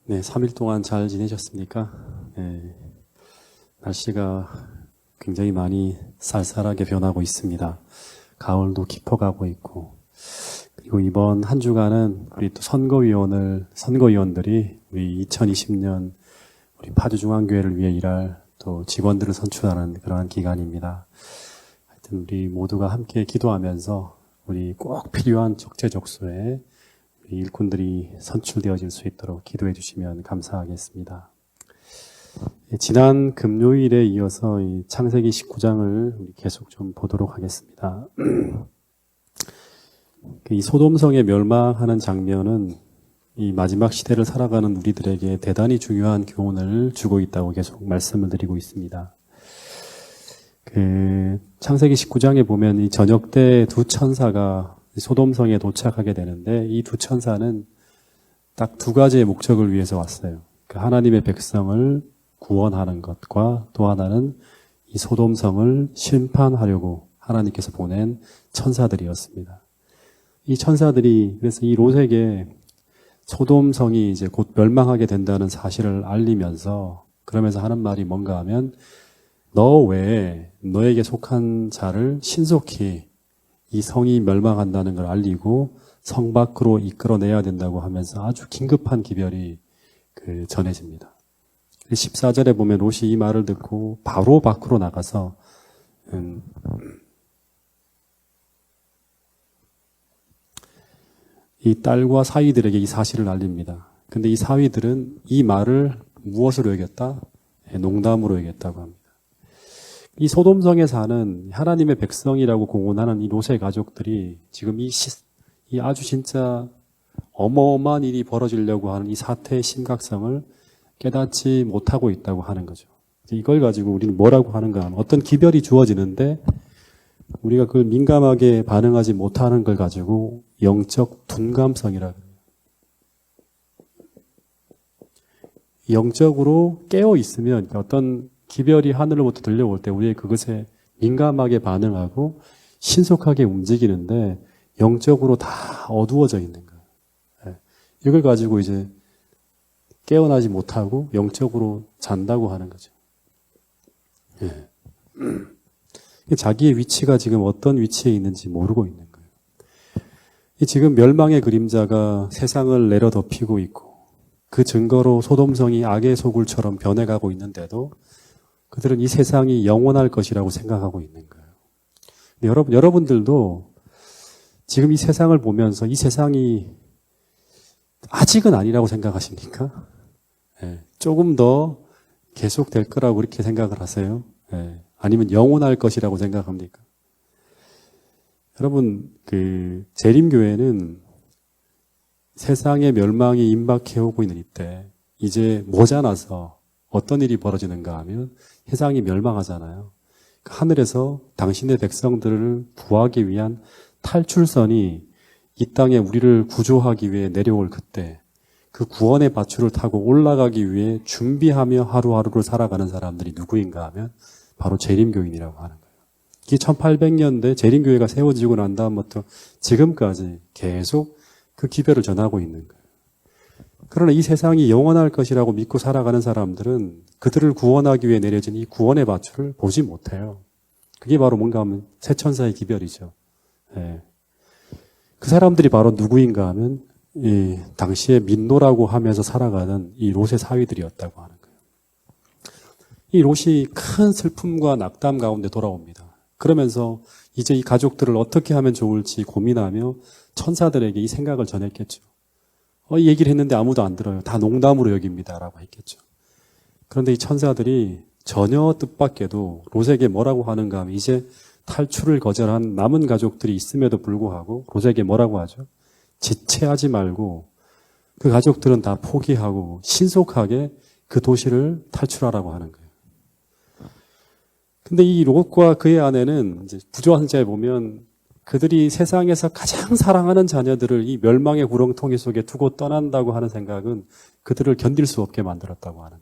네, 3일 동안 잘 지내셨습니까? 네, 날씨가 굉장히 많이 쌀쌀하게 변하고 있습니다. 가을도 깊어가고 있고, 그리고 이번 한 주간은 우리 또 선거위원들이 우리 2020년 우리 파주중앙교회를 위해 일할 또 직원들을 선출하는 그러한 기간입니다. 하여튼 우리 모두가 함께 기도하면서 우리 꼭 필요한 적재적소에 우리 일꾼들이 선출되어질 수 있도록 기도해 주시면 감사하겠습니다. 지난 금요일에 이어서 이 창세기 19장을 계속 좀 보도록 하겠습니다. 이 소돔성의 멸망하는 장면은 이 마지막 시대를 살아가는 우리들에게 대단히 중요한 교훈을 주고 있다고 계속 말씀을 드리고 있습니다. 창세기 19장에 보면 이 저녁 때 두 천사가 소돔성에 도착하게 되는데 이 두 천사는 딱 두 가지의 목적을 위해서 왔어요. 하나님의 백성을 구원하는 것과 또 하나는 이 소돔성을 심판하려고 하나님께서 보낸 천사들이었습니다. 이 천사들이 그래서 이 롯에게 소돔성이 이제 곧 멸망하게 된다는 사실을 알리면서 그러면서 하는 말이 뭔가 하면 너 외에 너에게 속한 자를 신속히 이 성이 멸망한다는 걸 알리고 성 밖으로 이끌어내야 된다고 하면서 아주 긴급한 기별이 전해집니다. 14절에 보면 롯이 이 말을 듣고 바로 밖으로 나가서 이 딸과 사위들에게 이 사실을 알립니다. 근데 이 사위들은 이 말을 무엇으로 여겼다? 농담으로 여겼다고 합니다. 이 소돔성에 사는 하나님의 백성이라고 공언하는 이 롯의 가족들이 지금 이 아주 진짜 어마어마한 일이 벌어지려고 하는 이 사태의 심각성을 깨닫지 못하고 있다고 하는 거죠. 이걸 가지고 우리는 뭐라고 하는가 하면 어떤 기별이 주어지는데 우리가 그걸 민감하게 반응하지 못하는 걸 가지고 영적 둔감성이라고 해요. 영적으로 깨어 있으면 어떤 기별이 하늘로부터 들려올 때 우리의 그것에 민감하게 반응하고 신속하게 움직이는데 영적으로 다 어두워져 있는 거예요. 이걸 가지고 이제 깨어나지 못하고 영적으로 잔다고 하는 거죠. 자기의 위치가 지금 어떤 위치에 있는지 모르고 있는 거예요. 지금 멸망의 그림자가 세상을 내려덮이고 있고 그 증거로 소돔성이 악의 소굴처럼 변해가고 있는데도 그들은 이 세상이 영원할 것이라고 생각하고 있는 거예요. 근데 여러분들도 지금 이 세상을 보면서 이 세상이 아직은 아니라고 생각하십니까? 조금 더 계속될 거라고 그렇게 생각을 하세요? 아니면 영원할 것이라고 생각합니까? 여러분, 재림교회는 세상의 멸망이 임박해오고 있는 이때 이제 모자라서 어떤 일이 벌어지는가 하면 세상이 멸망하잖아요. 하늘에서 당신의 백성들을 구하기 위한 탈출선이 이 땅에 우리를 구조하기 위해 내려올 그때 그 구원의 밧줄을 타고 올라가기 위해 준비하며 하루하루를 살아가는 사람들이 누구인가 하면 바로 재림교인이라고 하는 거예요. 이게 1800년대 재림교회가 세워지고 난 다음부터 지금까지 계속 그 기별을 전하고 있는 거예요. 그러나 이 세상이 영원할 것이라고 믿고 살아가는 사람들은 그들을 구원하기 위해 내려진 이 구원의 밧줄을 보지 못해요. 그게 바로 뭔가 하면 새천사의 기별이죠. 그 사람들이 바로 누구인가 하면 당시에 민노라고 하면서 살아가는 이 롯의 사위들이었다고 하는 거예요. 이 롯이 큰 슬픔과 낙담 가운데 돌아옵니다. 그러면서 이제 이 가족들을 어떻게 하면 좋을지 고민하며 천사들에게 이 생각을 전했겠죠. 이 얘기를 했는데 아무도 안 들어요. 다 농담으로 여깁니다라고 했겠죠. 그런데 이 천사들이 전혀 뜻밖에도 롯에게 뭐라고 하는가 하면 이제 탈출을 거절한 남은 가족들이 있음에도 불구하고 롯에게 뭐라고 하죠? 지체하지 말고 그 가족들은 다 포기하고 신속하게 그 도시를 탈출하라고 하는 거예요. 근데 이 롯과 그의 아내는 이제 구조환자에 보면 그들이 세상에서 가장 사랑하는 자녀들을 이 멸망의 구렁텅이 속에 두고 떠난다고 하는 생각은 그들을 견딜 수 없게 만들었다고 하는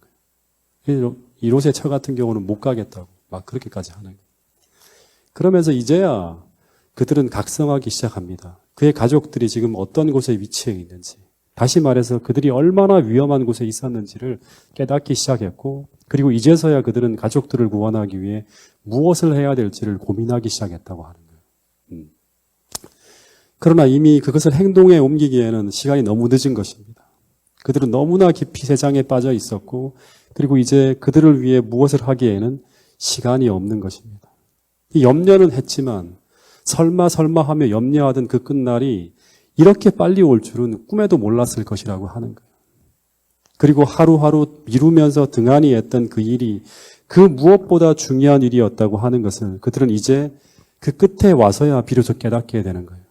거예요. 이 롯의 처 같은 경우는 못 가겠다고 막 그렇게까지 하는 거예요. 그러면서 이제야 그들은 각성하기 시작합니다. 그의 가족들이 지금 어떤 곳에 위치해 있는지, 다시 말해서 그들이 얼마나 위험한 곳에 있었는지를 깨닫기 시작했고, 그리고 이제서야 그들은 가족들을 구원하기 위해 무엇을 해야 될지를 고민하기 시작했다고 하는 거예요. 그러나 이미 그것을 행동에 옮기기에는 시간이 너무 늦은 것입니다. 그들은 너무나 깊이 세상에 빠져 있었고, 그리고 이제 그들을 위해 무엇을 하기에는 시간이 없는 것입니다. 이 염려는 했지만 설마 하며 염려하던 그 끝날이 이렇게 빨리 올 줄은 꿈에도 몰랐을 것이라고 하는 거예요. 그리고 하루하루 미루면서 등한히 했던 그 일이 그 무엇보다 중요한 일이었다고 하는 것을 그들은 이제 그 끝에 와서야 비로소 깨닫게 되는 거예요.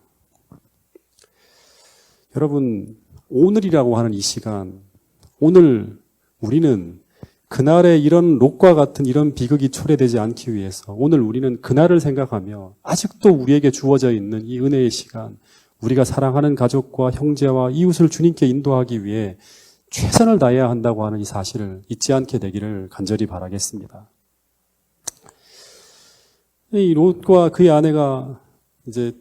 여러분, 오늘이라고 하는 이 시간, 오늘 우리는 그날의 이런 롯과 같은 이런 비극이 초래되지 않기 위해서 오늘 우리는 그날을 생각하며 아직도 우리에게 주어져 있는 이 은혜의 시간, 우리가 사랑하는 가족과 형제와 이웃을 주님께 인도하기 위해 최선을 다해야 한다고 하는 이 사실을 잊지 않게 되기를 간절히 바라겠습니다. 이 롯과 그의 아내가 이제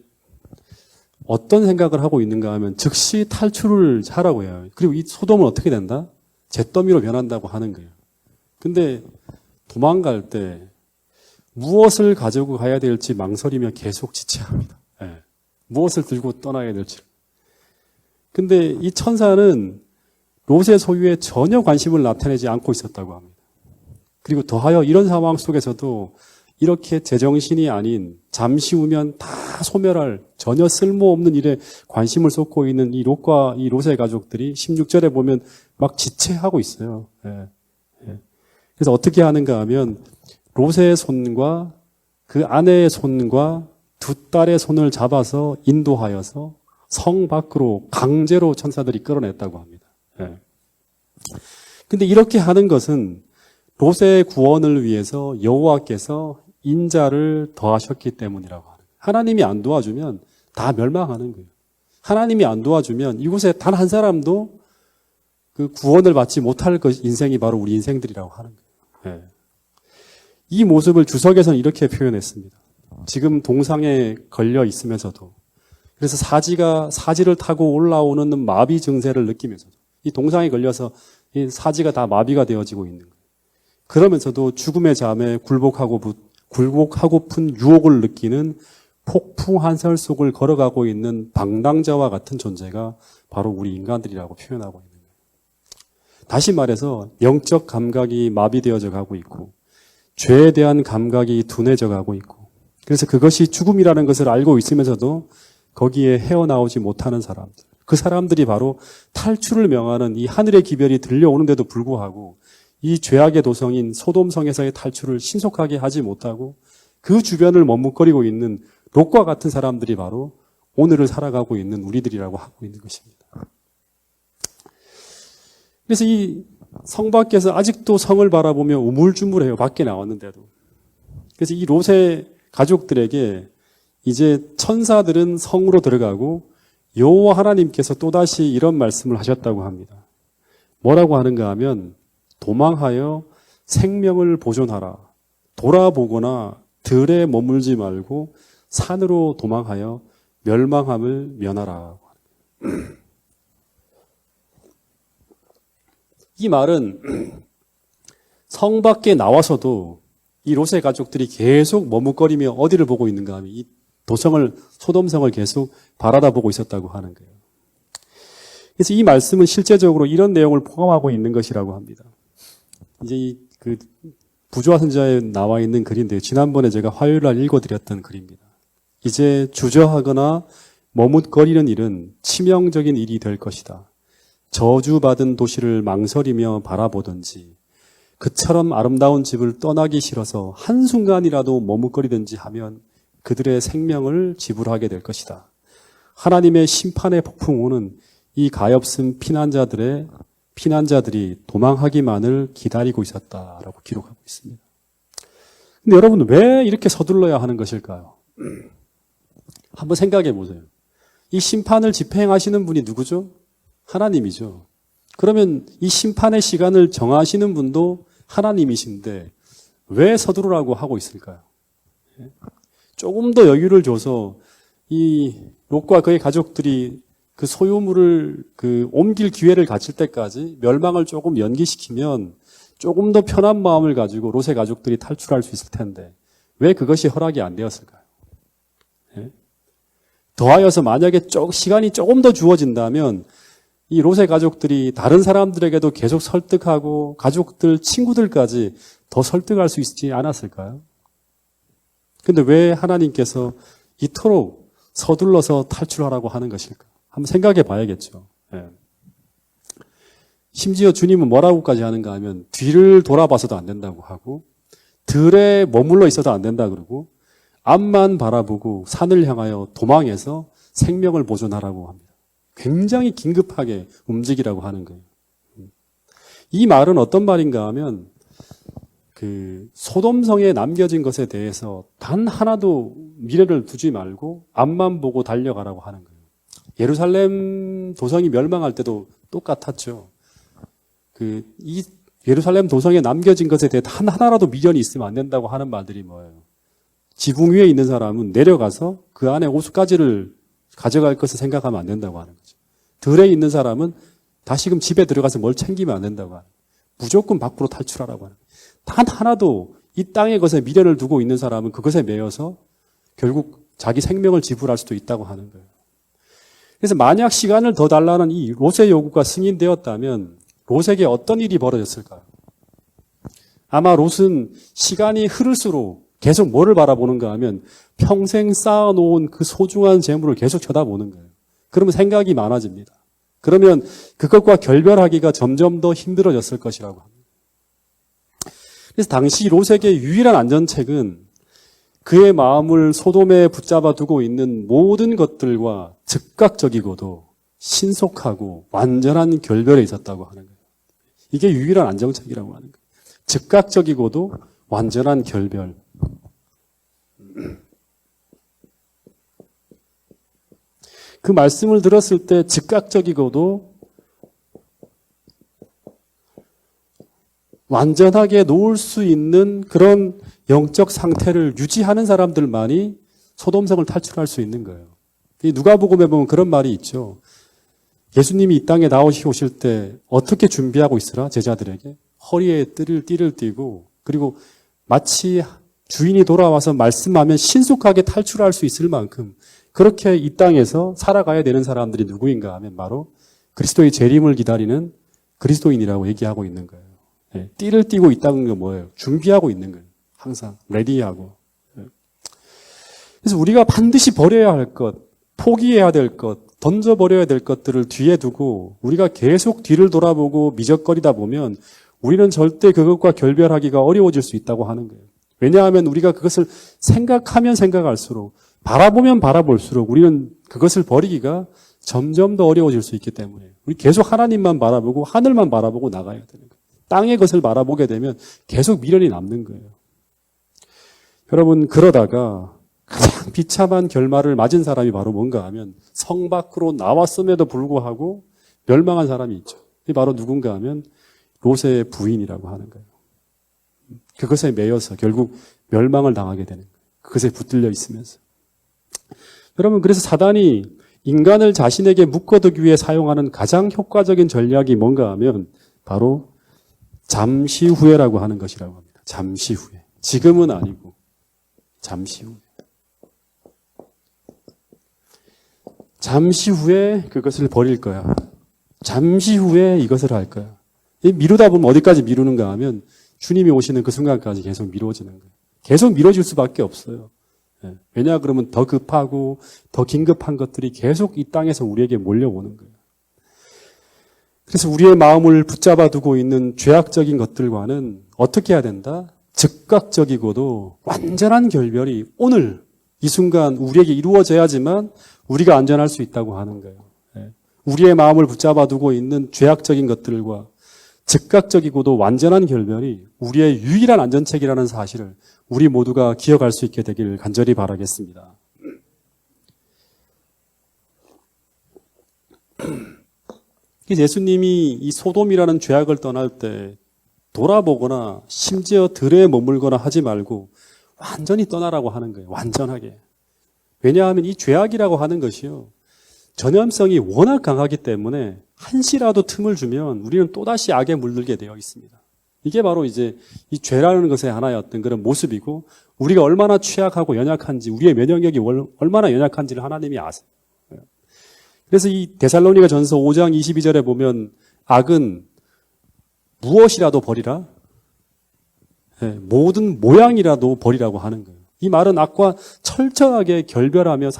어떤 생각을 하고 있는가 하면 즉시 탈출을 하라고 해요. 그리고 이 소돔은 어떻게 된다? 잿더미로 변한다고 하는 거예요. 근데 도망갈 때 무엇을 가지고 가야 될지 망설이며 계속 지체합니다. 네. 무엇을 들고 떠나야 될지. 근데 이 천사는 롯의 소유에 전혀 관심을 나타내지 않고 있었다고 합니다. 그리고 더하여 이런 상황 속에서도 이렇게 제정신이 아닌 잠시 후면 다 소멸할 전혀 쓸모없는 일에 관심을 쏟고 있는 이 롯과 이 롯의 가족들이 16절에 보면 막 지체하고 있어요. 예. 예. 그래서 어떻게 하는가 하면 롯의 손과 그 아내의 손과 두 딸의 손을 잡아서 인도하여서 성 밖으로 강제로 천사들이 끌어냈다고 합니다. 예. 근데 이렇게 하는 것은 롯의 구원을 위해서 여호와께서 인자를 더하셨기 때문이라고 하는 거예요. 하나님이 안 도와주면 다 멸망하는 거예요. 하나님이 안 도와주면 이곳에 단 한 사람도 그 구원을 받지 못할 인생이 바로 우리 인생들이라고 하는 거예요. 예. 이 모습을 주석에서는 이렇게 표현했습니다. 지금 동상에 걸려 있으면서도, 그래서 사지를 타고 올라오는 마비 증세를 느끼면서도, 이 동상에 걸려서 이 사지가 다 마비가 되어지고 있는 거예요. 그러면서도 죽음의 잠에 굴복하고픈 유혹을 느끼는 폭풍 한설 속을 걸어가고 있는 방랑자와 같은 존재가 바로 우리 인간들이라고 표현하고 있는 거예요. 다시 말해서 영적 감각이 마비되어져 가고 있고 죄에 대한 감각이 둔해져 가고 있고, 그래서 그것이 죽음이라는 것을 알고 있으면서도 거기에 헤어나오지 못하는 사람들, 그 사람들이 바로 탈출을 명하는 이 하늘의 기별이 들려오는데도 불구하고 이 죄악의 도성인 소돔성에서의 탈출을 신속하게 하지 못하고 그 주변을 머뭇거리고 있는 롯과 같은 사람들이 바로 오늘을 살아가고 있는 우리들이라고 하고 있는 것입니다. 그래서 이 성 밖에서 아직도 성을 바라보며 우물쭈물해요. 밖에 나왔는데도. 그래서 이 롯의 가족들에게 이제 천사들은 성으로 들어가고 여호와 하나님께서 또다시 이런 말씀을 하셨다고 합니다. 뭐라고 하는가 하면 도망하여 생명을 보존하라. 돌아보거나 들에 머물지 말고 산으로 도망하여 멸망함을 면하라. 이 말은 성 밖에 나와서도 이 롯의 가족들이 계속 머뭇거리며 어디를 보고 있는가 하면 이 소돔성을 계속 바라다보고 있었다고 하는 거예요. 그래서 이 말씀은 실제적으로 이런 내용을 포함하고 있는 것이라고 합니다. 이제 그 부조화 선지자에 나와 있는 글인데요. 지난번에 제가 화요일 날 읽어드렸던 글입니다. 이제 주저하거나 머뭇거리는 일은 치명적인 일이 될 것이다. 저주받은 도시를 망설이며 바라보든지 그처럼 아름다운 집을 떠나기 싫어서 한순간이라도 머뭇거리든지 하면 그들의 생명을 지불하게 될 것이다. 하나님의 심판의 폭풍우는 이 가엾은 피난자들이 도망하기만을 기다리고 있었다라고 기록하고 있습니다. 근데 여러분, 왜 이렇게 서둘러야 하는 것일까요? 한번 생각해 보세요. 이 심판을 집행하시는 분이 누구죠? 하나님이죠. 그러면 이 심판의 시간을 정하시는 분도 하나님이신데 왜 서두르라고 하고 있을까요? 조금 더 여유를 줘서 이 롯과 그의 가족들이 그 소유물을 옮길 기회를 가질 때까지 멸망을 조금 연기시키면 조금 더 편한 마음을 가지고 롯의 가족들이 탈출할 수 있을 텐데 왜 그것이 허락이 안 되었을까요? 예? 더하여서 만약에 시간이 조금 더 주어진다면 이 롯의 가족들이 다른 사람들에게도 계속 설득하고 가족들, 친구들까지 더 설득할 수 있지 않았을까요? 근데 왜 하나님께서 이토록 서둘러서 탈출하라고 하는 것일까? 한번 생각해 봐야겠죠. 예. 심지어 주님은 뭐라고까지 하는가 하면 뒤를 돌아봐서도 안 된다고 하고 들에 머물러 있어도 안 된다 그러고 앞만 바라보고 산을 향하여 도망해서 생명을 보존하라고 합니다. 굉장히 긴급하게 움직이라고 하는 거예요. 이 말은 어떤 말인가 하면 소돔성에 남겨진 것에 대해서 단 하나도 미래를 두지 말고 앞만 보고 달려가라고 하는 거예요. 예루살렘 도성이 멸망할 때도 똑같았죠. 이 예루살렘 도성에 남겨진 것에 대해 단 하나라도 미련이 있으면 안 된다고 하는 말들이 뭐예요? 지붕 위에 있는 사람은 내려가서 그 안에 호숫가지를 가져갈 것을 생각하면 안 된다고 하는 거죠. 들에 있는 사람은 다시금 집에 들어가서 뭘 챙기면 안 된다고 하는 거예요. 무조건 밖으로 탈출하라고 하는 거예요. 단 하나도 이 땅의 것에 미련을 두고 있는 사람은 그것에 매여서 결국 자기 생명을 지불할 수도 있다고 하는 거예요. 그래서 만약 시간을 더 달라는 이 롯의 요구가 승인되었다면 롯에게 어떤 일이 벌어졌을까요? 아마 롯은 시간이 흐를수록 계속 뭐를 바라보는가 하면 평생 쌓아놓은 그 소중한 재물을 계속 쳐다보는 거예요. 그러면 생각이 많아집니다. 그러면 그것과 결별하기가 점점 더 힘들어졌을 것이라고 합니다. 그래서 당시 롯에게 유일한 안전책은 그의 마음을 소돔에 붙잡아 두고 있는 모든 것들과 즉각적이고도 신속하고 완전한 결별에 있었다고 하는 거예요. 이게 유일한 안정책이라고 하는 거예요. 즉각적이고도 완전한 결별. 그 말씀을 들었을 때 즉각적이고도 완전하게 놓을 수 있는 그런 영적 상태를 유지하는 사람들만이 소돔성을 탈출할 수 있는 거예요. 누가복음에 보면 그런 말이 있죠. 예수님이 이 땅에 나오실 때 어떻게 준비하고 있으라? 제자들에게 허리에 띠를 띠고 그리고 마치 주인이 돌아와서 말씀하면 신속하게 탈출할 수 있을 만큼 그렇게 이 땅에서 살아가야 되는 사람들이 누구인가 하면 바로 그리스도의 재림을 기다리는 그리스도인이라고 얘기하고 있는 거예요. 네, 띠를 띠고 있다는 게 뭐예요? 준비하고 있는 거예요. 항상 레디하고. 네. 그래서 우리가 반드시 버려야 할 것, 포기해야 될 것, 던져버려야 될 것들을 뒤에 두고 우리가 계속 뒤를 돌아보고 미적거리다 보면 우리는 절대 그것과 결별하기가 어려워질 수 있다고 하는 거예요. 왜냐하면 우리가 그것을 생각하면 생각할수록 바라보면 바라볼수록 우리는 그것을 버리기가 점점 더 어려워질 수 있기 때문에 우리 계속 하나님만 바라보고 하늘만 바라보고 나가야 되는 거예요. 땅의 것을 바라보게 되면 계속 미련이 남는 거예요. 여러분 그러다가 가장 비참한 결말을 맞은 사람이 바로 뭔가 하면 성 밖으로 나왔음에도 불구하고 멸망한 사람이 있죠. 이게 바로 누군가 하면 롯의 부인이라고 하는 거예요. 그것에 매여서 결국 멸망을 당하게 되는 거예요. 그것에 붙들려 있으면서. 여러분 그래서 사단이 인간을 자신에게 묶어두기 위해 사용하는 가장 효과적인 전략이 뭔가 하면 바로 잠시 후에라고 하는 것이라고 합니다. 잠시 후에. 지금은 아니고 잠시 후에. 잠시 후에 그것을 버릴 거야. 잠시 후에 이것을 할 거야. 미루다 보면 어디까지 미루는가 하면 주님이 오시는 그 순간까지 계속 미뤄지는 거예요. 계속 미뤄질 수밖에 없어요. 왜냐 그러면 더 급하고 더 긴급한 것들이 계속 이 땅에서 우리에게 몰려오는 거예요. 그래서 우리의 마음을 붙잡아 두고 있는 죄악적인 것들과는 어떻게 해야 된다? 즉각적이고도 완전한 결별이 오늘 이 순간 우리에게 이루어져야지만 우리가 안전할 수 있다고 하는 거예요. 우리의 마음을 붙잡아 두고 있는 죄악적인 것들과 즉각적이고도 완전한 결별이 우리의 유일한 안전책이라는 사실을 우리 모두가 기억할 수 있게 되기를 간절히 바라겠습니다. 예수님이 이 소돔이라는 죄악을 떠날 때 돌아보거나 심지어 들에 머물거나 하지 말고 완전히 떠나라고 하는 거예요. 완전하게. 왜냐하면 이 죄악이라고 하는 것이요. 전염성이 워낙 강하기 때문에 한시라도 틈을 주면 우리는 또다시 악에 물들게 되어 있습니다. 이게 바로 이제 이 죄라는 것의 하나의 어떤 그런 모습이고, 우리가 얼마나 취약하고 연약한지, 우리의 면역력이 얼마나 연약한지를 하나님이 아세요. 그래서 이 데살로니가 전서 5장 22절에 보면 악은 무엇이라도 버리라. 모든 모양이라도 버리라고 하는 거예요. 이 말은 악과 철저하게 결별하며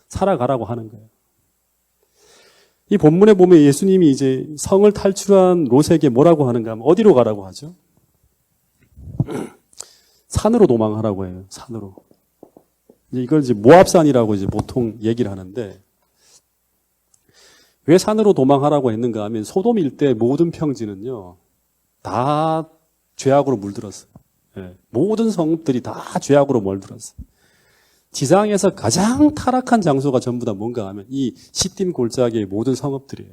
살아가라고 하는 거예요. 이 본문에 보면 예수님이 이제 성을 탈출한 롯에게 뭐라고 하는가 하면 어디로 가라고 하죠? 산으로 도망하라고 해요. 산으로. 이걸 이제 모압산이라고 이제 보통 얘기를 하는데, 왜 산으로 도망하라고 했는가 하면 소돔 일대 모든 평지는요, 다 죄악으로 물들었어요. 모든 성읍들이 다 죄악으로 물들었어요. 지상에서 가장 타락한 장소가 전부 다 뭔가 하면 이 시딤 골짜기의 모든 성읍들이에요.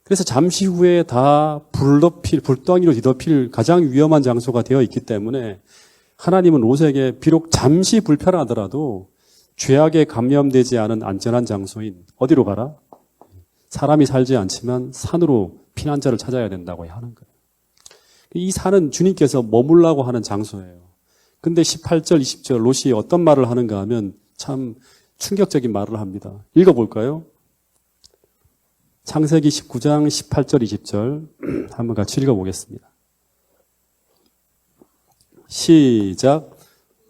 그래서 잠시 후에 다 불덩이로 뒤덮일 가장 위험한 장소가 되어 있기 때문에 하나님은 롯에게 비록 잠시 불편하더라도 죄악에 감염되지 않은 안전한 장소인 어디로 가라? 사람이 살지 않지만 산으로 피난자를 찾아야 된다고 하는 거예요. 이 산은 주님께서 머물라고 하는 장소예요. 근데 18절, 20절 롯이 어떤 말을 하는가 하면 참 충격적인 말을 합니다. 읽어볼까요? 창세기 19장 18절, 20절 한번 같이 읽어보겠습니다. 시작.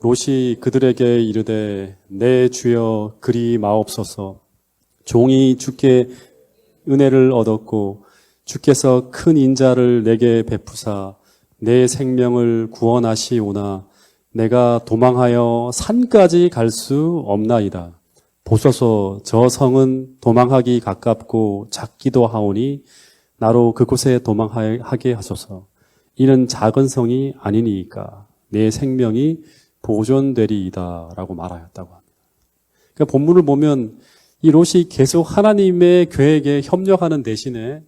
롯이 그들에게 이르되 내 주여 그리 마옵소서. 종이 주께 은혜를 얻었고 주께서 큰 인자를 내게 베푸사 내 생명을 구원하시오나 내가 도망하여 산까지 갈 수 없나이다. 보소서 저 성은 도망하기 가깝고 작기도 하오니 나로 그곳에 도망하게 하소서. 이는 작은 성이 아니니까 내 생명이 보존되리이다 라고 말하였다고 합니다. 그러니까 본문을 보면 이 롯이 계속 하나님의 계획에 협력하는 대신에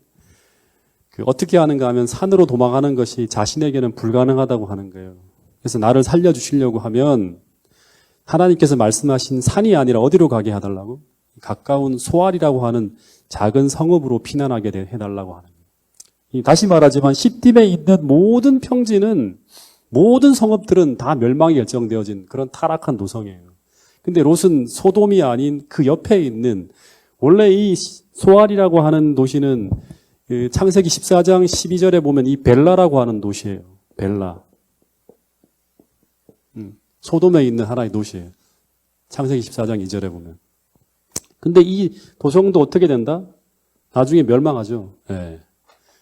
어떻게 하는가 하면 산으로 도망하는 것이 자신에게는 불가능하다고 하는 거예요. 그래서 나를 살려주시려고 하면 하나님께서 말씀하신 산이 아니라 어디로 가게 해달라고? 가까운 소알이라고 하는 작은 성읍으로 피난하게 해달라고 하는 거예요. 다시 말하지만 시딤에 있는 모든 평지는, 모든 성읍들은 다 멸망이 결정되어진 그런 타락한 도성이에요. 근데 롯은 소돔이 아닌 그 옆에 있는, 원래 이 소알이라고 하는 도시는 창세기 14장 12절에 보면 이 벨라라고 하는 도시예요. 벨라. 소돔에 있는 하나의 도시예요. 창세기 14장 2절에 보면. 근데 이 도성도 어떻게 된다? 나중에 멸망하죠. 네.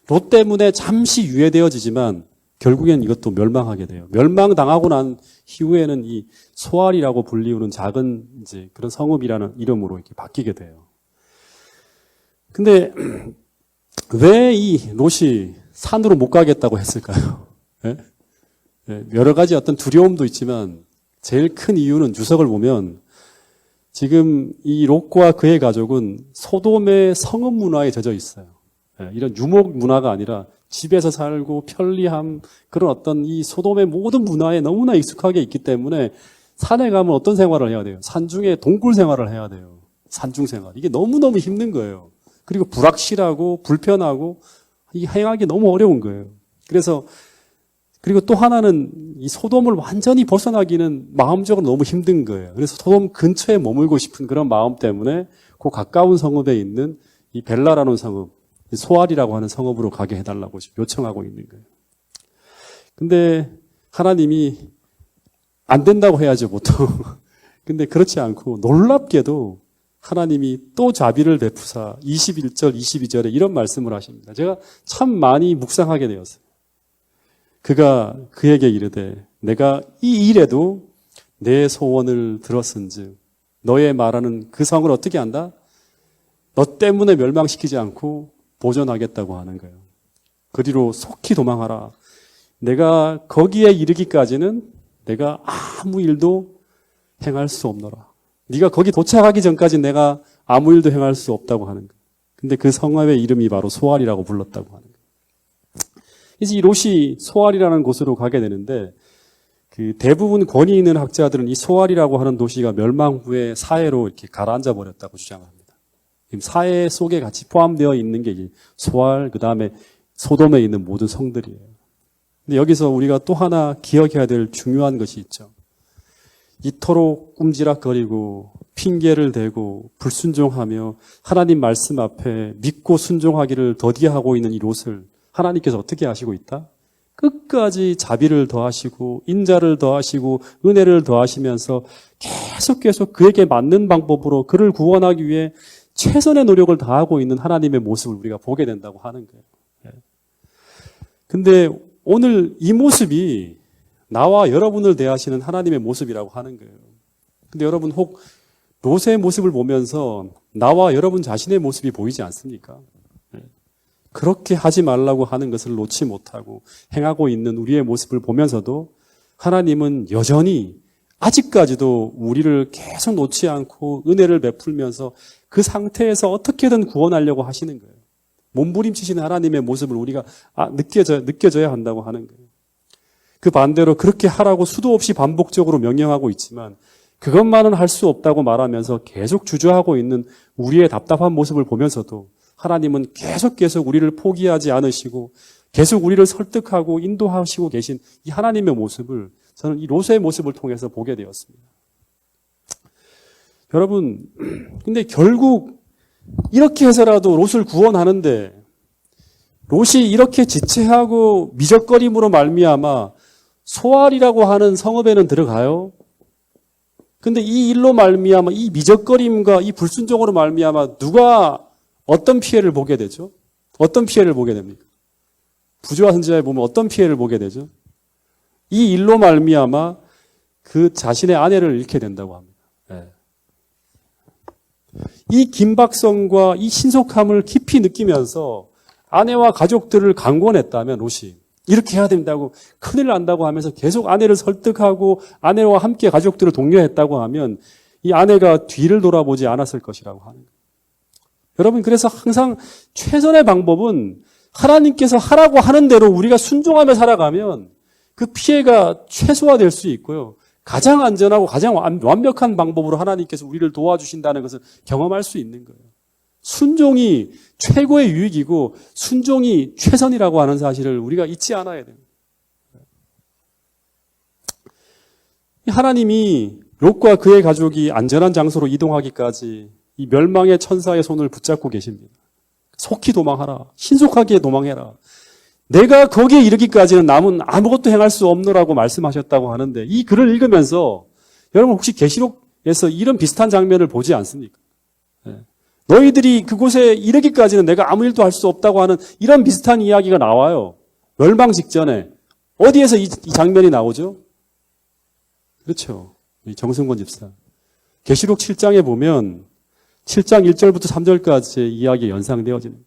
롯 때문에 잠시 유예되어지지만 결국엔 이것도 멸망하게 돼요. 멸망당하고 난 이후에는 이 소알이라고 불리우는 작은 이제 그런 성읍이라는 이름으로 이렇게 바뀌게 돼요. 근데 왜 이 롯이 산으로 못 가겠다고 했을까요? 네? 여러 가지 어떤 두려움도 있지만 제일 큰 이유는 주석을 보면 지금 이 롯과 그의 가족은 소돔의 성읍 문화에 젖어 있어요. 이런 유목 문화가 아니라 집에서 살고 편리함, 그런 어떤 이 소돔의 모든 문화에 너무나 익숙하게 있기 때문에 산에 가면 어떤 생활을 해야 돼요? 산중에 동굴 생활을 해야 돼요. 산중 생활. 이게 너무너무 힘든 거예요. 그리고 불확실하고 불편하고 이 행하기 너무 어려운 거예요. 그리고 또 하나는 이 소돔을 완전히 벗어나기는 마음적으로 너무 힘든 거예요. 그래서 소돔 근처에 머물고 싶은 그런 마음 때문에 그 가까운 성읍에 있는 이 벨라라는 성읍, 소알이라고 하는 성읍으로 가게 해달라고 요청하고 있는 거예요. 근데 하나님이 안 된다고 해야죠, 보통. 근데 그렇지 않고 놀랍게도 하나님이 또 자비를 베푸사 21절, 22절에 이런 말씀을 하십니다. 제가 참 많이 묵상하게 되었어요. 그가 그에게 이르되 내가 이 일에도 내 소원을 들었은즉 너의 말하는 그 성을 어떻게 한다? 너 때문에 멸망시키지 않고 보존하겠다고 하는 거예요. 그리로 속히 도망하라. 내가 거기에 이르기까지는 내가 아무 일도 행할 수 없노라. 네가 거기 도착하기 전까지 내가 아무 일도 행할 수 없다고 하는 거예요. 근데 그 성읍의 이름이 바로 소알이라고 불렀다고 하는 거예요. 이제 이 롯이 소알이라는 곳으로 가게 되는데 그 대부분 권위 있는 학자들은 이 소알이라고 하는 도시가 멸망 후에 사해로 이렇게 가라앉아 버렸다고 주장합니다. 사회 속에 같이 포함되어 있는 게 소알, 그 다음에 소돔에 있는 모든 성들이에요. 근데 여기서 우리가 또 하나 기억해야 될 중요한 것이 있죠. 이토록 꼼지락거리고 핑계를 대고 불순종하며 하나님 말씀 앞에 믿고 순종하기를 더디하고 있는 이 롯을 하나님께서 어떻게 하시고 있다? 끝까지 자비를 더하시고 인자를 더하시고 은혜를 더하시면서 계속 그에게 맞는 방법으로 그를 구원하기 위해 최선의 노력을 다하고 있는 하나님의 모습을 우리가 보게 된다고 하는 거예요. 근데 오늘 이 모습이 나와 여러분을 대하시는 하나님의 모습이라고 하는 거예요. 근데 여러분 혹 롯의 모습을 보면서 나와 여러분 자신의 모습이 보이지 않습니까? 그렇게 하지 말라고 하는 것을 놓지 못하고 행하고 있는 우리의 모습을 보면서도 하나님은 여전히 아직까지도 우리를 계속 놓지 않고 은혜를 베풀면서 그 상태에서 어떻게든 구원하려고 하시는 거예요. 몸부림치시는 하나님의 모습을 우리가 느껴져야 한다고 하는 거예요. 그 반대로 그렇게 하라고 수도 없이 반복적으로 명령하고 있지만 그것만은 할 수 없다고 말하면서 계속 주저하고 있는 우리의 답답한 모습을 보면서도 하나님은 계속 우리를 포기하지 않으시고 계속 우리를 설득하고 인도하시고 계신 이 하나님의 모습을 저는 이 롯의 모습을 통해서 보게 되었습니다. 여러분, 근데 결국 이렇게 해서라도 롯을 구원하는데 롯이 이렇게 지체하고 미적거림으로 말미암아 소알이라고 하는 성읍에는 들어가요. 근데 이 일로 말미암아 이 미적거림과 이 불순종으로 말미암아 누가 어떤 피해를 보게 되죠? 어떤 피해를 보게 됩니까? 부조와 선지자에 보면 어떤 피해를 보게 되죠? 이 일로 말미암아 그 자신의 아내를 잃게 된다고 합니다. 네. 이 긴박성과 이 신속함을 깊이 느끼면서 아내와 가족들을 강권했다면 롯이 이렇게 해야 된다고 큰일 난다고 하면서 계속 아내를 설득하고 아내와 함께 가족들을 독려했다고 하면 이 아내가 뒤를 돌아보지 않았을 것이라고 하는 거예요. 여러분, 그래서 항상 최선의 방법은 하나님께서 하라고 하는 대로 우리가 순종하며 살아가면 그 피해가 최소화될 수 있고요. 가장 안전하고 가장 완벽한 방법으로 하나님께서 우리를 도와주신다는 것을 경험할 수 있는 거예요. 순종이 최고의 유익이고 순종이 최선이라고 하는 사실을 우리가 잊지 않아야 돼요. 하나님이 롯과 그의 가족이 안전한 장소로 이동하기까지 이 멸망의 천사의 손을 붙잡고 계십니다. 속히 도망하라. 신속하게 도망해라. 내가 거기에 이르기까지는 남은 아무것도 행할 수 없노라고 말씀하셨다고 하는데 이 글을 읽으면서 여러분 혹시 계시록에서 이런 비슷한 장면을 보지 않습니까? 너희들이 그곳에 이르기까지는 내가 아무 일도 할 수 없다고 하는 이런 비슷한 이야기가 나와요. 멸망 직전에. 어디에서 이 장면이 나오죠? 그렇죠. 정승권 집사. 계시록 7장에 보면 7장 1절부터 3절까지의 이야기가 연상되어지는 거예요.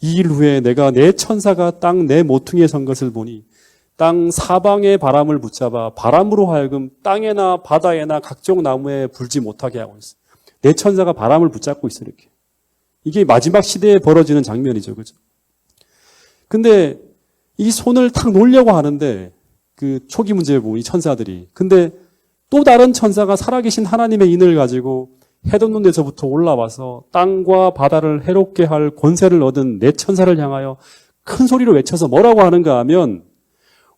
이 일 후에 내가 내 천사가 땅 내 모퉁이에 선 것을 보니 땅 사방의 바람을 붙잡아 바람으로 하여금 땅에나 바다에나 각종 나무에 불지 못하게 하고 있어요. 내 천사가 바람을 붙잡고 있어요. 이렇게. 이게 마지막 시대에 벌어지는 장면이죠. 그죠? 근데 이 손을 탁 놓으려고 하는데 그 초기 문제에 보면 이 천사들이. 근데 또 다른 천사가 살아계신 하나님의 인을 가지고 해돋는 데서부터 올라와서 땅과 바다를 해롭게 할 권세를 얻은 내 천사를 향하여 큰 소리로 외쳐서 뭐라고 하는가 하면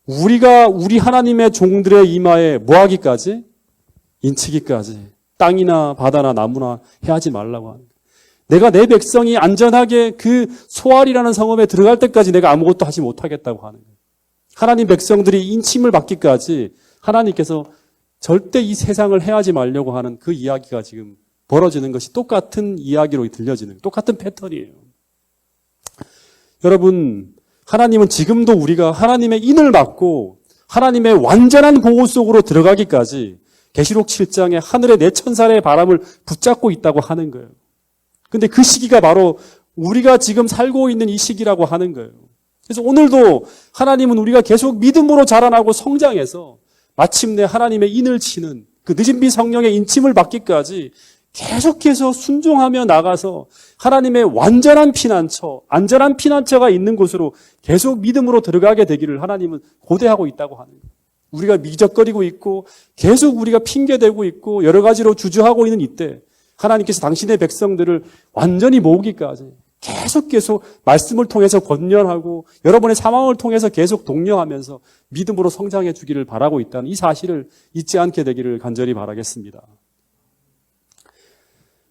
우리가 우리 하나님의 종들의 이마에 뭐하기까지? 인치기까지. 땅이나 바다나 나무나 해하지 말라고 하는 거예요. 내가 내 백성이 안전하게 그 소알이라는 성읍에 들어갈 때까지 내가 아무것도 하지 못하겠다고 하는 거예요. 하나님 백성들이 인침을 받기까지 하나님께서 절대 이 세상을 해하지 말려고 하는 그 이야기가 지금 벌어지는 것이 똑같은 이야기로 들려지는 똑같은 패턴이에요. 여러분, 하나님은 지금도 우리가 하나님의 인을 받고 하나님의 완전한 보호 속으로 들어가기까지 계시록 7장에 하늘의 내 천사의 바람을 붙잡고 있다고 하는 거예요. 근데 그 시기가 바로 우리가 지금 살고 있는 이 시기라고 하는 거예요. 그래서 오늘도 하나님은 우리가 계속 믿음으로 자라나고 성장해서 마침내 하나님의 인을 치는 그 늦은 비 성령의 인침을 받기까지 계속해서 순종하며 나가서 하나님의 완전한 피난처, 안전한 피난처가 있는 곳으로 계속 믿음으로 들어가게 되기를 하나님은 고대하고 있다고 하는 거예요. 우리가 미적거리고 있고 계속 우리가 핑계대고 있고 여러 가지로 주저하고 있는 이때 하나님께서 당신의 백성들을 완전히 모으기까지 계속 말씀을 통해서 권면하고 여러분의 상황을 통해서 계속 독려하면서 믿음으로 성장해 주기를 바라고 있다는 이 사실을 잊지 않게 되기를 간절히 바라겠습니다.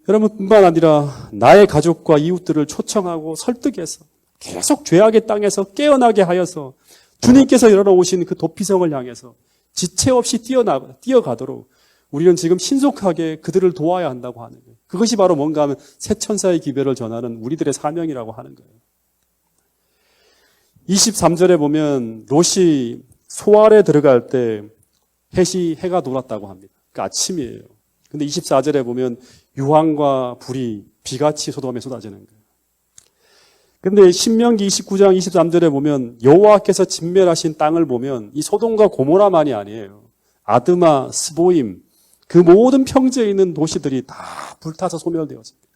여러분뿐만 아니라 나의 가족과 이웃들을 초청하고 설득해서 계속 죄악의 땅에서 깨어나게 하여서 주님께서 열어놓으신 그 도피성을 향해서 지체 없이 뛰어가도록 우리는 지금 신속하게 그들을 도와야 한다고 하는 거예요. 그것이 바로 뭔가 하면 새 천사의 기별을 전하는 우리들의 사명이라고 하는 거예요. 23절에 보면 롯이 소알에 들어갈 때 해가 돌았다고 합니다. 그러니까 아침이에요. 근데 24절에 보면 유황과 불이 비같이 소돔에 쏟아지는 거예요. 근데 신명기 29장 23절에 보면 여호와께서 진멸하신 땅을 보면 이 소돔과 고모라만이 아니에요. 아드마, 스보임, 그 모든 평지에 있는 도시들이 다 불타서 소멸되었습니다.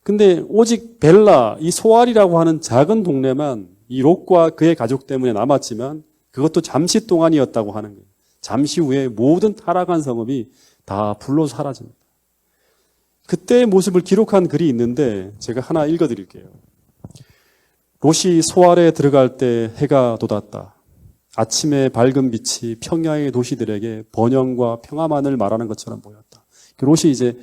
근데 오직 벨라, 이 소알이라고 하는 작은 동네만 이 롯과 그의 가족 때문에 남았지만 그것도 잠시 동안이었다고 하는 거예요. 잠시 후에 모든 타락한 성읍이 다 불로 사라집니다. 그때의 모습을 기록한 글이 있는데 제가 하나 읽어드릴게요. 롯이 소알에 들어갈 때 해가 돋았다. 아침의 밝은 빛이 평야의 도시들에게 번영과 평화만을 말하는 것처럼 보였다. 롯이 이제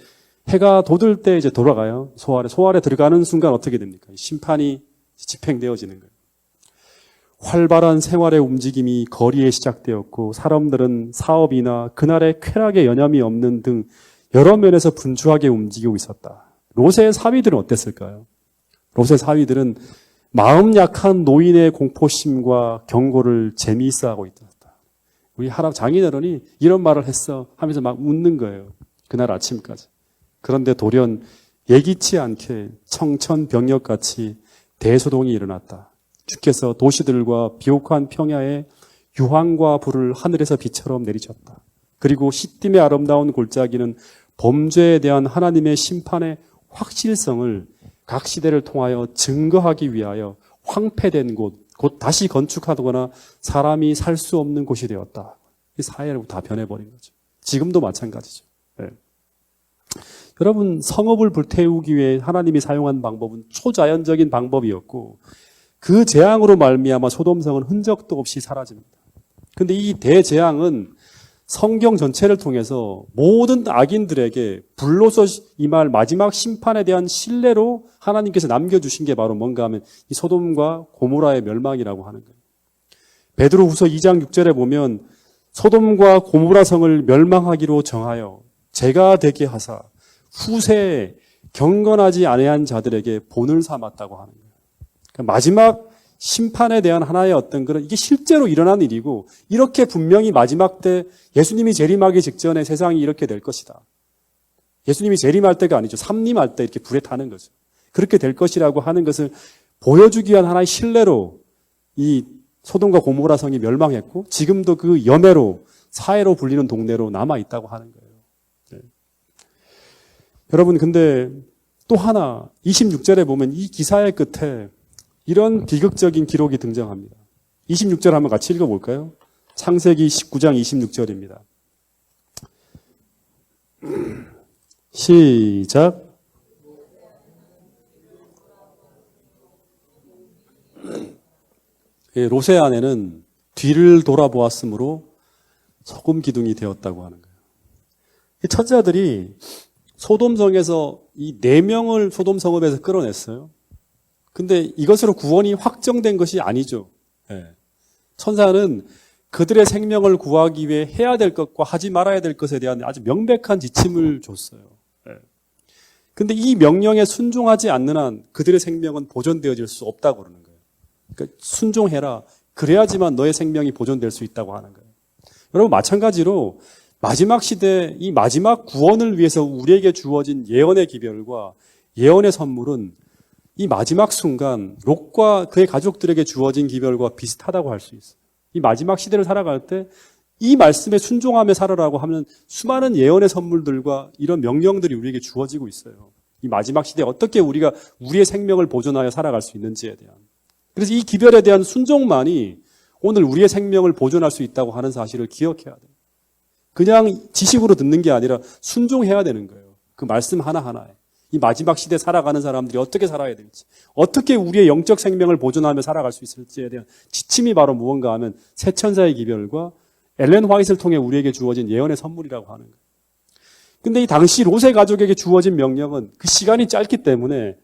해가 돋을 때 이제 돌아가요. 소알에 들어가는 순간 어떻게 됩니까? 심판이 집행되어지는 거예요. 활발한 생활의 움직임이 거리에 시작되었고 사람들은 사업이나 그날의 쾌락에 여념이 없는 등 여러 면에서 분주하게 움직이고 있었다. 롯의 사위들은 어땠을까요? 롯의 사위들은 마음 약한 노인의 공포심과 경고를 재미있어 하고 있었다. 우리 장인어른이 이런 말을 했어 하면서 막 웃는 거예요. 그날 아침까지. 그런데 돌연 예기치 않게 청천벽력같이 대소동이 일어났다. 주께서 도시들과 비옥한 평야에 유황과 불을 하늘에서 비처럼 내리셨다. 그리고 시딤의 아름다운 골짜기는 범죄에 대한 하나님의 심판의 확실성을 각 시대를 통하여 증거하기 위하여 황폐된 곳, 곧 다시 건축하거나 사람이 살 수 없는 곳이 되었다. 이 사회로 다 변해버린 거죠. 지금도 마찬가지죠. 네. 여러분, 성읍을 불태우기 위해 하나님이 사용한 방법은 초자연적인 방법이었고 그 재앙으로 말미암아 소돔성은 흔적도 없이 사라집니다. 그런데 이 대재앙은 성경 전체를 통해서 모든 악인들에게 불로서 임할 마지막 심판에 대한 신뢰로 하나님께서 남겨주신 게 바로 뭔가 하면 이 소돔과 고모라의 멸망이라고 하는 거예요. 베드로후서 2장 6절에 보면 소돔과 고모라 성을 멸망하기로 정하여 제가 되게 하사 후세에 경건하지 아니한 자들에게 본을 삼았다고 하는 거예요. 그러니까 마지막 심판에 대한 하나의 어떤 그런 이게 실제로 일어난 일이고 이렇게 분명히 마지막 때 예수님이 재림하기 직전에 세상이 이렇게 될 것이다. 예수님이 재림할 때가 아니죠. 삼림할 때 이렇게 불에 타는 거죠. 그렇게 될 것이라고 하는 것을 보여주기 위한 하나의 신뢰로 이 소돔과 고모라 성이 멸망했고 지금도 그 염해로 사해로 불리는 동네로 남아 있다고 하는 거예요. 네. 여러분 근데 또 하나 26절에 보면 이 기사의 끝에 이런 비극적인 기록이 등장합니다. 26절 한번 같이 읽어볼까요? 창세기 19장 26절입니다. 시작. 롯의 아내는 뒤를 돌아보았으므로 소금 기둥이 되었다고 하는 거예요. 이 천사들이 소돔성에서 이 4명을 소돔 성읍에서 끌어냈어요. 근데 이것으로 구원이 확정된 것이 아니죠. 네. 천사는 그들의 생명을 구하기 위해 해야 될 것과 하지 말아야 될 것에 대한 아주 명백한 지침을 줬어요. 네. 근데 이 명령에 순종하지 않는 한 그들의 생명은 보존되어질 수 없다고 그러는 거예요. 그러니까 순종해라. 그래야지만 너의 생명이 보존될 수 있다고 하는 거예요. 여러분 마찬가지로 마지막 시대 이 마지막 구원을 위해서 우리에게 주어진 예언의 기별과 예언의 선물은 이 마지막 순간 롯과 그의 가족들에게 주어진 기별과 비슷하다고 할 수 있어요. 이 마지막 시대를 살아갈 때 이 말씀에 순종하며 살아라고 하면 수많은 예언의 선물들과 이런 명령들이 우리에게 주어지고 있어요. 이 마지막 시대에 어떻게 우리가 우리의 생명을 보존하여 살아갈 수 있는지에 대한. 그래서 이 기별에 대한 순종만이 오늘 우리의 생명을 보존할 수 있다고 하는 사실을 기억해야 돼요. 그냥 지식으로 듣는 게 아니라 순종해야 되는 거예요. 그 말씀 하나하나에. 이 마지막 시대에 살아가는 사람들이 어떻게 살아야 될지, 어떻게 우리의 영적 생명을 보존하며 살아갈 수 있을지에 대한 지침이 바로 무언가 하면 새 천사의 기별과 엘렌 화이트를 통해 우리에게 주어진 예언의 선물이라고 하는 거예요. 근데 이 당시 롯의 가족에게 주어진 명령은 그 시간이 짧기 때문에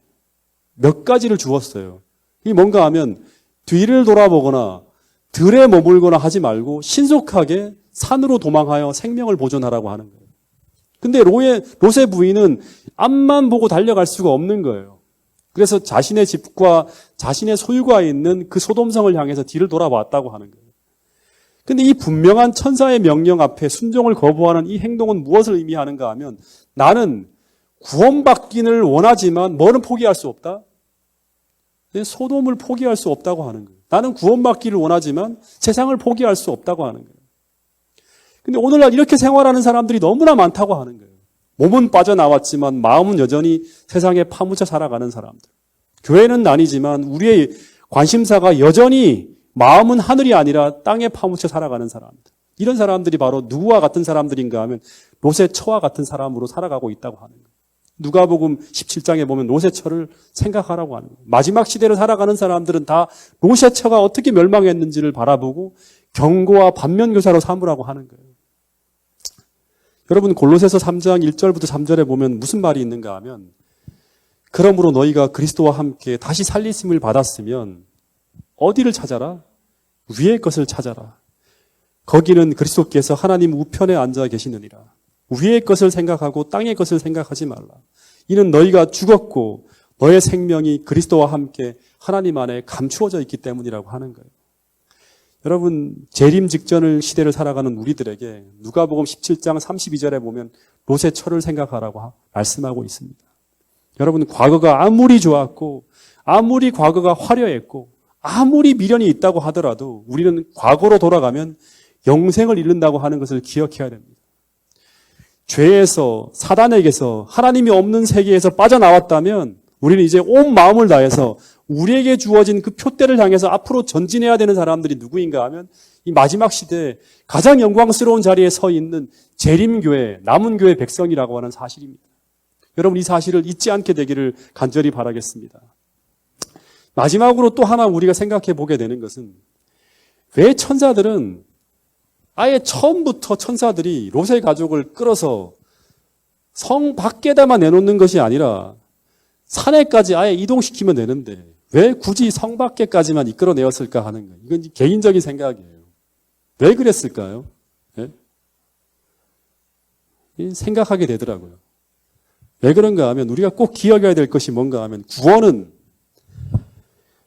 몇 가지를 주었어요. 이게 뭔가 하면 뒤를 돌아보거나 들에 머물거나 하지 말고 신속하게 산으로 도망하여 생명을 보존하라고 하는 거예요. 근데 롯의 부인은 앞만 보고 달려갈 수가 없는 거예요. 그래서 자신의 집과 자신의 소유가 있는 그 소돔성을 향해서 뒤를 돌아봤다고 하는 거예요. 근데 이 분명한 천사의 명령 앞에 순종을 거부하는 이 행동은 무엇을 의미하는가 하면 나는 구원받기를 원하지만 뭐는 포기할 수 없다? 소돔을 포기할 수 없다고 하는 거예요. 나는 구원받기를 원하지만 세상을 포기할 수 없다고 하는 거예요. 근데 오늘날 이렇게 생활하는 사람들이 너무나 많다고 하는 거예요. 몸은 빠져나왔지만 마음은 여전히 세상에 파묻혀 살아가는 사람들. 교회는 아니지만 우리의 관심사가 여전히 마음은 하늘이 아니라 땅에 파묻혀 살아가는 사람들. 이런 사람들이 바로 누구와 같은 사람들인가 하면 롯의 처와 같은 사람으로 살아가고 있다고 하는 거예요. 누가복음 17장에 보면 롯의 처를 생각하라고 하는 거예요. 마지막 시대를 살아가는 사람들은 다 롯의 처가 어떻게 멸망했는지를 바라보고 경고와 반면교사로 삼으라고 하는 거예요. 여러분 골로새서 3장 1절부터 3절에 보면 무슨 말이 있는가 하면 그러므로 너희가 그리스도와 함께 다시 살리심을 받았으면 어디를 찾아라? 위의 것을 찾아라. 거기는 그리스도께서 하나님 우편에 앉아 계시느니라. 위의 것을 생각하고 땅의 것을 생각하지 말라. 이는 너희가 죽었고 너의 생명이 그리스도와 함께 하나님 안에 감추어져 있기 때문이라고 하는 거예요. 여러분 재림 직전을 시대를 살아가는 우리들에게 누가복음 17장 32절에 보면 롯의 처를 생각하라고 말씀하고 있습니다. 여러분 과거가 아무리 좋았고 아무리 과거가 화려했고 아무리 미련이 있다고 하더라도 우리는 과거로 돌아가면 영생을 잃는다고 하는 것을 기억해야 됩니다. 죄에서 사단에게서 하나님이 없는 세계에서 빠져나왔다면 우리는 이제 온 마음을 다해서 우리에게 주어진 그 표대를 향해서 앞으로 전진해야 되는 사람들이 누구인가 하면 이 마지막 시대에 가장 영광스러운 자리에 서 있는 재림교회, 남은 교회 백성이라고 하는 사실입니다. 여러분 이 사실을 잊지 않게 되기를 간절히 바라겠습니다. 마지막으로 또 하나 우리가 생각해 보게 되는 것은 왜 천사들은 아예 처음부터 천사들이 롯의 가족을 끌어서 성 밖에다만 내놓는 것이 아니라 산에까지 아예 이동시키면 되는데 왜 굳이 성 밖에까지만 이끌어내었을까 하는 거예요. 이건 개인적인 생각이에요. 왜 그랬을까요? 네? 생각하게 되더라고요. 왜 그런가 하면 우리가 꼭 기억해야 될 것이 뭔가 하면 구원은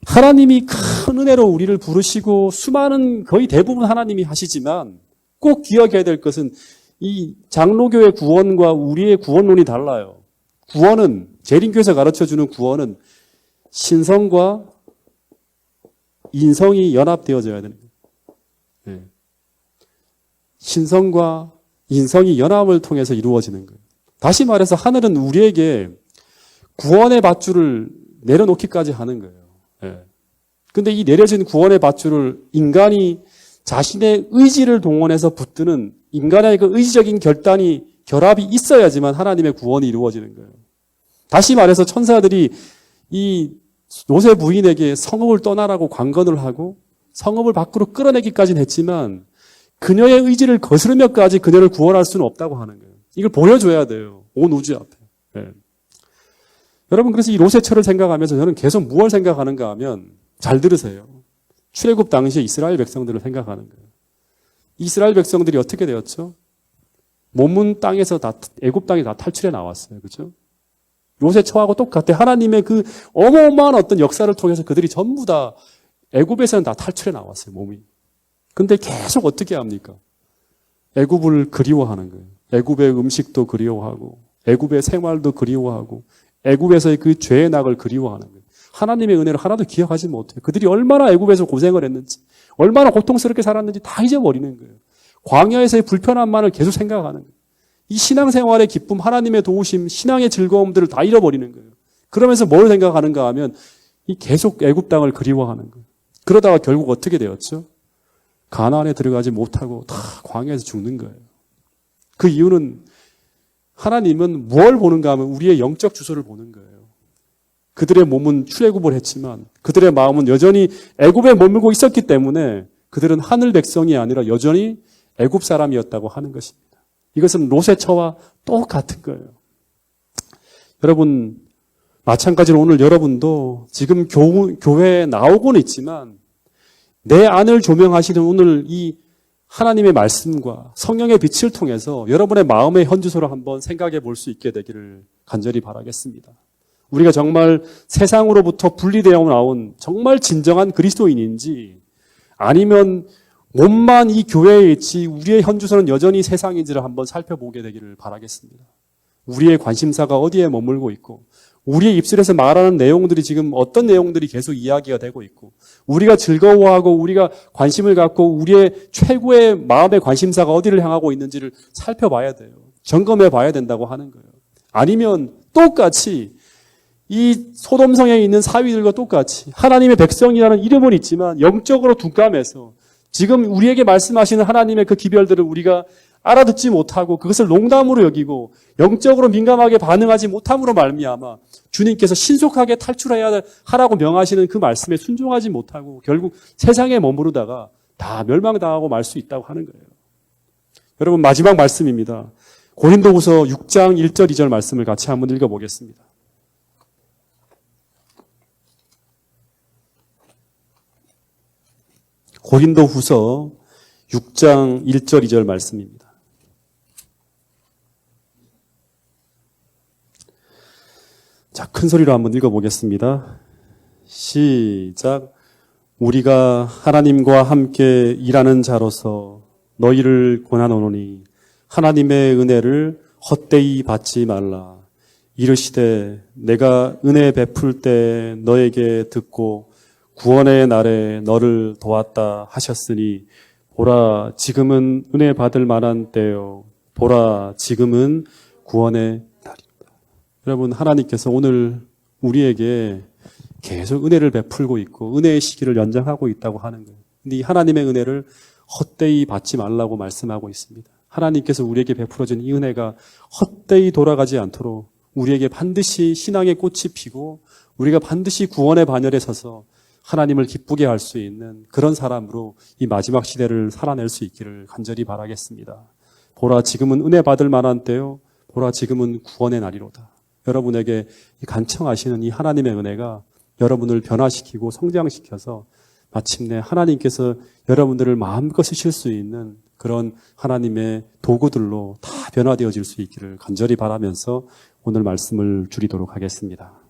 하나님이 큰 은혜로 우리를 부르시고 수많은 거의 대부분 하나님이 하시지만 꼭 기억해야 될 것은 이 장로교의 구원과 우리의 구원론이 달라요. 구원은 재림교에서 가르쳐주는 구원은 신성과 인성이 연합되어져야 되는 거예요. 네. 신성과 인성이 연합을 통해서 이루어지는 거예요. 다시 말해서 하늘은 우리에게 구원의 밧줄을 내려놓기까지 하는 거예요. 그런데 이 내려진 구원의 밧줄을 인간이 자신의 의지를 동원해서 붙드는 인간의 그 의지적인 결합이 있어야지만 하나님의 구원이 이루어지는 거예요. 다시 말해서 천사들이 이 롯의 부인에게 성읍을 떠나라고 관건을 하고 성읍을 밖으로 끌어내기까지는 했지만 그녀의 의지를 거스르며까지 그녀를 구원할 수는 없다고 하는 거예요. 이걸 보여줘야 돼요. 온 우주 앞에. 네. 여러분 그래서 이 롯의 처를 생각하면서 저는 계속 무엇을 생각하는가 하면 잘 들으세요. 출애굽 당시에 이스라엘 백성들을 생각하는 거예요. 이스라엘 백성들이 어떻게 되었죠? 몸은 땅에서 다 애굽 땅에 다 탈출해 나왔어요. 그렇죠? 롯의 처하고 똑같아. 하나님의 그 어마어마한 어떤 역사를 통해서 그들이 전부 다 애굽에서는 다 탈출해 나왔어요. 몸이. 근데 계속 어떻게 합니까? 애굽을 그리워하는 거예요. 애굽의 음식도 그리워하고 애굽의 생활도 그리워하고 애굽에서의 그 죄의 낙을 그리워하는 거예요. 하나님의 은혜를 하나도 기억하지 못해요. 그들이 얼마나 애굽에서 고생을 했는지 얼마나 고통스럽게 살았는지 다 잊어버리는 거예요. 광야에서의 불편함만을 계속 생각하는 거예요. 이 신앙생활의 기쁨, 하나님의 도우심, 신앙의 즐거움들을 다 잃어버리는 거예요. 그러면서 뭘 생각하는가 하면 이 계속 애굽 땅을 그리워하는 거예요. 그러다가 결국 어떻게 되었죠? 가나안에 들어가지 못하고 다 광야에서 죽는 거예요. 그 이유는 하나님은 뭘 보는가 하면 우리의 영적 주소를 보는 거예요. 그들의 몸은 출애굽을 했지만 그들의 마음은 여전히 애굽에 머물고 있었기 때문에 그들은 하늘 백성이 아니라 여전히 애굽 사람이었다고 하는 것입니다. 이것은 롯의 처와 똑같은 거예요. 여러분, 마찬가지로 오늘 여러분도 지금 교회에 나오고는 있지만 내 안을 조명하시는 오늘 이 하나님의 말씀과 성령의 빛을 통해서 여러분의 마음의 현주소를 한번 생각해 볼 수 있게 되기를 간절히 바라겠습니다. 우리가 정말 세상으로부터 분리되어 나온 정말 진정한 그리스도인인지 아니면 몸만 이 교회에 있지 우리의 현주소는 여전히 세상인지를 한번 살펴보게 되기를 바라겠습니다. 우리의 관심사가 어디에 머물고 있고 우리의 입술에서 말하는 내용들이 지금 어떤 내용들이 계속 이야기가 되고 있고 우리가 즐거워하고 우리가 관심을 갖고 우리의 최고의 마음의 관심사가 어디를 향하고 있는지를 살펴봐야 돼요. 점검해 봐야 된다고 하는 거예요. 아니면 똑같이 이 소돔성에 있는 사위들과 똑같이 하나님의 백성이라는 이름은 있지만 영적으로 둔감해서 지금 우리에게 말씀하시는 하나님의 그 기별들을 우리가 알아듣지 못하고 그것을 농담으로 여기고 영적으로 민감하게 반응하지 못함으로 말미암아 주님께서 신속하게 탈출해야 하라고 명하시는 그 말씀에 순종하지 못하고 결국 세상에 머무르다가 다 멸망당하고 말 수 있다고 하는 거예요. 여러분, 마지막 말씀입니다. 고린도후서 6장 1절 2절 말씀을 같이 한번 읽어보겠습니다. 고린도후서 6장 1절 2절 말씀입니다. 자, 큰 소리로 한번 읽어보겠습니다. 시작. 우리가 하나님과 함께 일하는 자로서 너희를 권하노니 하나님의 은혜를 헛되이 받지 말라. 이르시되 내가 은혜 베풀 때 너에게 듣고 구원의 날에 너를 도왔다 하셨으니 보라 지금은 은혜 받을 만한 때요. 보라 지금은 구원의 날이다. 여러분, 하나님께서 오늘 우리에게 계속 은혜를 베풀고 있고 은혜의 시기를 연장하고 있다고 하는 거예요. 근데 이 하나님의 은혜를 헛되이 받지 말라고 말씀하고 있습니다. 하나님께서 우리에게 베풀어준 이 은혜가 헛되이 돌아가지 않도록 우리에게 반드시 신앙의 꽃이 피고 우리가 반드시 구원의 반열에 서서 하나님을 기쁘게 할 수 있는 그런 사람으로 이 마지막 시대를 살아낼 수 있기를 간절히 바라겠습니다. 보라 지금은 은혜 받을 만한 때요. 보라 지금은 구원의 날이로다. 여러분에게 간청하시는 이 하나님의 은혜가 여러분을 변화시키고 성장시켜서 마침내 하나님께서 여러분들을 마음껏 쓰실 수 있는 그런 하나님의 도구들로 다 변화되어질 수 있기를 간절히 바라면서 오늘 말씀을 줄이도록 하겠습니다.